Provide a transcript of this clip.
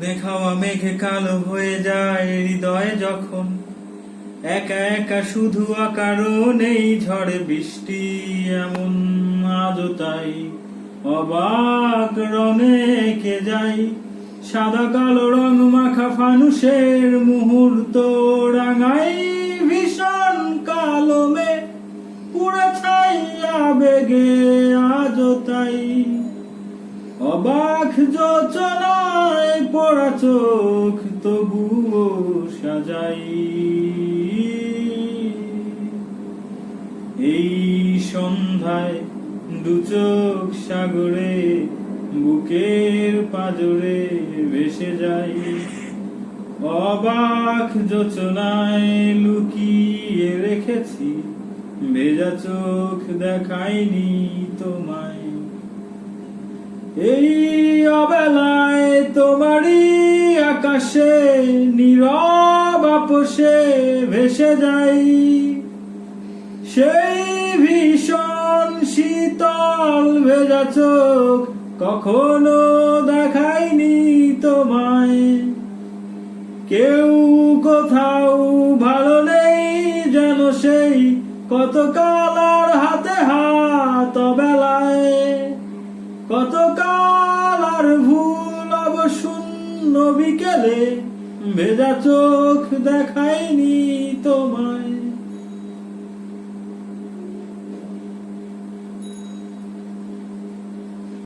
দেখাওয়া মেঘে কালো হয়ে যায় হৃদয় যখন একা একা শুধু আকারও নেই ঝড়ে বৃষ্টি এমন আজও তাই অবাক রঙে এঁকে যাই সাদা কালো রং মাখা ফানুষের মুহূর্ত রাঙাই ভীষণ কালো মে পুরো ছাই আবেগে আজও তাই অবাক যোচনায় পড়া চোখ তবুও সাজাই এই সন্ধ্যায় দু চোখ সাগরে বুকের পাজরে ভেসে যাই অবাক যোচনায় লুকিয়ে রেখেছি ভেজা চোখ দেখাইনি তোমায় এই অবেলায় তোমারই আকাশে নীরব আপোষে ভেসে যাই সেই ভীষণ শীতল ভেজা চোখ কখনো দেখাইনি তোমায় কেউ কোথাও ভালো নেই যেন সেই কত কালার হাতে হাত বেলায় কত কালার ভুল অবশূন্য বিকেলে ভেজা চোখ দেখাইনি তোমায়।